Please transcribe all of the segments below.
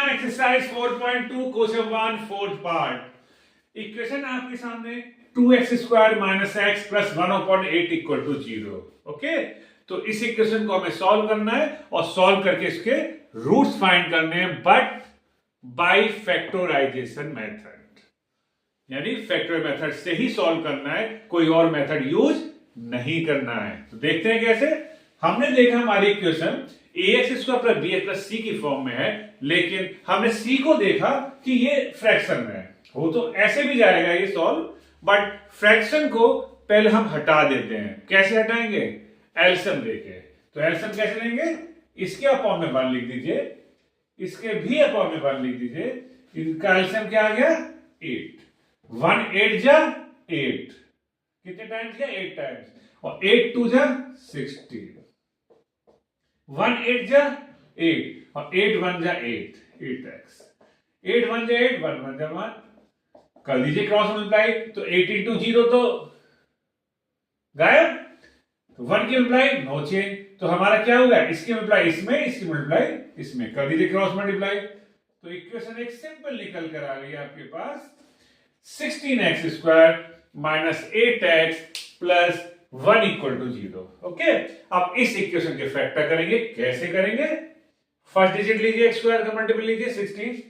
on exercise 4.2 question 1 fourth part equation आपके सामने 2x square minus x plus 1/8 equal to 0। Okay, तो इस equation को हमें सॉल्व करना है और सॉल्व करके इसके रूट्स फाइंड करने हैं, बट बाय फैक्टराइजेशन मेथड, यानी फैक्टर मेथड से ही सॉल्व करना है, कोई और मेथड यूज नहीं करना है। तो देखते हैं कैसे। हमने देखा हमारी equation ax square plus bx plus c की फॉर्म में है, लेकिन हमने c को देखा कि ये फ्रैक्शन में है। वो तो ऐसे भी जाएगा ये सॉल्व, बट फ्रैक्शन को पहले हम हटा देते हैं। कैसे हटाएंगे? एलसीएम लेके। तो एलसीएम कैसे लेंगे? इसके अपॉन में 1 लिख दीजिए, इसके भी अपॉन में 1 लिख दीजिए। इनका एलसीएम क्या आ गया? 8। 1 8 जा 8, कितने टाइम्स गया? 8 टाइम्स, और 8 2 जा 16। 1 8 जा 8 और 8 1 जा 8, 8x। 8 1 जा 8, 1 1 जा 1। कर दीजिए क्रॉस मल्टीप्लाई, तो 8 इंटू 0 तो गायब, तो 1 की मल्टीप्लाई नो चेंज, तो हमारा क्या होगा? इसकी मल्टीप्लाई इसमें, इसकी मल्टीप्लाई इसमें। कर दीजिए क्रॉस मल्टीप्लाई, तो इक्वेशन एक सिंपल निकल कर आ गई आपके पास 16x square minus 8x plus 1 equal to 0। Okay, अब इस इक्वेशन के फैक्टर करेंगे। कैसे करेंगे? फर्स्ट डिजिट लीजिए, x स्क्वायर का मल्टीपल लीजिए 16,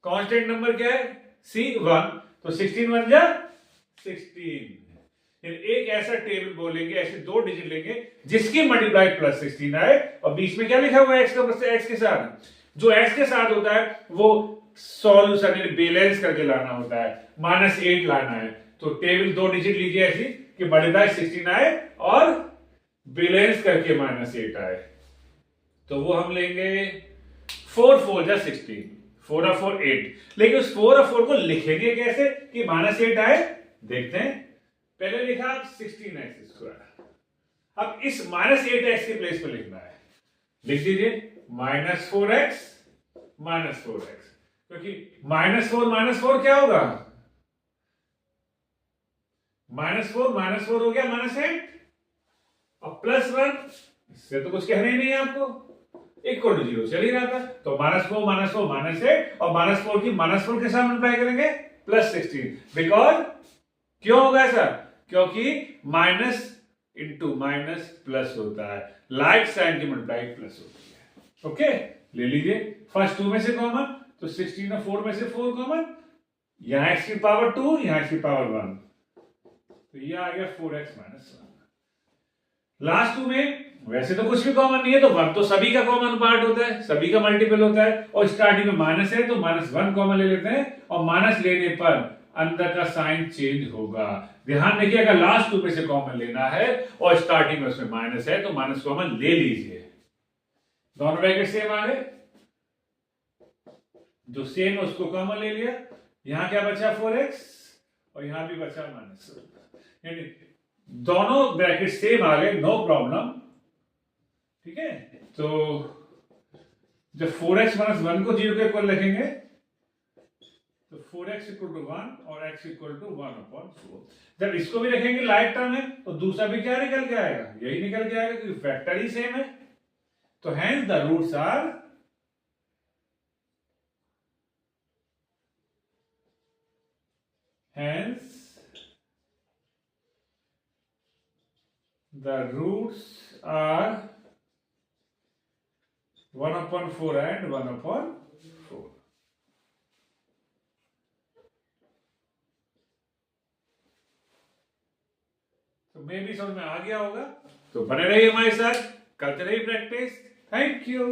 कांस्टेंट नंबर क्या है? c 1, तो 16 1 जा 16। एक ऐसा टेबल बोलेंगे, ऐसे 2 डिजिट लेंगे जिसकी मल्टीप्लाई प्लस 16 आए, और बीच में क्या लिखा हुआ है? x का प्लस x के साथ। जो x के साथ होता है वो सॉल्यूशन यानी बैलेंस करके लाना होता है, -8 लाना है। तो टेबल 2 डिजिट लीजिए ऐसी कि मल्टीप्लाई 16 आए और बैलेंस करके -8 आए। तो वो हम लेंगे 4 4 जा 16, 4 और 4 8। लेकिन उस 4 और 4 को लिखेंगे कैसे कि -8 आए? देखते हैं। पहले लिखा 16x स्क्वायर, अब इस -8x के प्लेस पे लिखना है। लिख दीजिए -4x, क्योंकि -4 क्या होगा? -4 हो गया -8, और +1 इससे तो कुछ कहना ही नहीं है आपको, इक्वल टू 0 चल ही रहा था। तो -4 -8, और -4 की -4 के साथ मल्टीप्लाई करेंगे +16। बिकॉज क्यों होगा ऐसा? क्योंकि माइनस इंटू माइनस प्लस होता है, लाइक साइन की मल्टीप्लाई प्लस होती है। ओके, ले लीजिए फर्स्ट 2 में से कॉमन, तो 16 और 4 में से 4 कॉमन, यहां x की पावर 2, यहां x की पावर 1, तो ये आ गया 4x - 1। लास्ट 2 में वैसे तो कुछ भी कॉमन नहीं है, तो 1 तो सभी का कॉमन पार्ट होता है, सभी का मल्टीपल होता है, और स्टार्टिंग में माइनस है तो -1 कॉमन ले लेते हैं, और माइनस लेने पर अंदर का साइन चेंज होगा। ध्यान रखिए, अगर लास्ट 2 में से कॉमन लेना है और स्टार्टिंग में उसमें माइनस है तो माइनस कॉमन ले लीजिए। दोनों ब्रैकेट सेम आ गए, जो सेम है उसको कॉमन ले लिया। यहां क्या बचा? 4x, और यहां भी बचा -1, यानी दोनों ब्रैकेट सेम आ गए, नो प्रॉब्लम। ठीक है, तो जब 4x - 1 को 0 के इक्वल लिखेंगे तो 4x = 1 और x = 1/4। जब इसको भी रखेंगे लाइक टर्म है तो दूसरा भी क्या निकल के आएगा? यही निकल के आएगा, क्योंकि फैक्टर ही सेम है। तो hence the roots are are 1/4 and 1/4। तो मे भी समझ में आ गया होगा, तो बने रहिए हमारे साथ, करते रहिए प्रैक्टिस। Thank you.